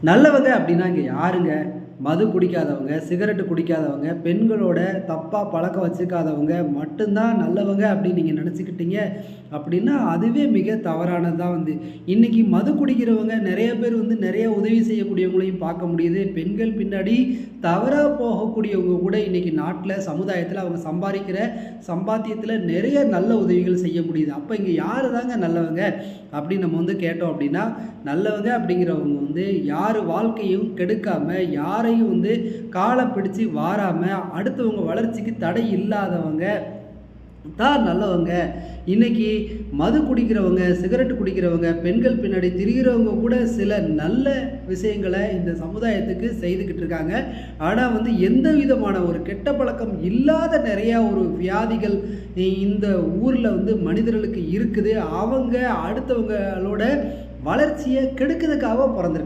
நல்லவங்க அப்படின்னா இங்கே யாருங்க? மது குடிக்காதவங்க, சிகரெட்டு குடிக்காதவங்க, பெண்களோட தப்பா பழக்கம் வச்சுக்காதவங்க மட்டும்தான் நல்லவங்க அப்படின்னு நீங்க நினச்சுக்கிட்டீங்க அப்படின்னா, அதுவே மிக தவறானது தான் வந்து. இன்னைக்கு மது குடிக்கிறவங்க நெறைய பேர் வந்து நெறைய உதவி செய்யக்கூடியவங்களையும் பார்க்க முடியுது. பெண்கள் பின்னாடி தவறா போகக்கூடியவங்க கூட இன்னைக்கு நாட்ல, சமுதாயத்தில அவங்க சம்பாரிக்கிற சம்பாத்தியத்தில நெறைய நல்ல உதவிகள் செய்ய முடியுது. அப்ப இங்க யாரு தாங்க நல்லவங்க? அப்படின்னு நம்ம வந்து கேட்டோம் அப்படின்னா, நல்லவங்க அப்படிங்கிறவங்க வந்து யார் வாழ்க்கையும் கெடுக்காம, யாரையும் வந்து கால பிடிச்சு வாராம, அடுத்தவங்க வளர்ச்சிக்கு தடை இல்லாதவங்க தான் நல்லவங்க. இன்னைக்கு மது குடிக்கிறவங்க, சிகரெட் குடிக்கிறவங்க, பெண்கள் பின்னாடி திரிகிறவங்க கூட சில நல்ல விஷயங்கள இந்த சமுதாயத்துக்கு செய்துக்கிட்டு இருக்காங்க. ஆனா வந்து எந்த விதமான ஒரு கெட்ட பழக்கம் இல்லாத நெறையா ஒரு வியாதிகள் இந்த ஊர்ல வந்து மனிதர்களுக்கு இருக்குது. அவங்க அடுத்தவங்களோட வளர்ச்சிய கெடுக்கிறதுக்காக பொறந்திருக்காங்க.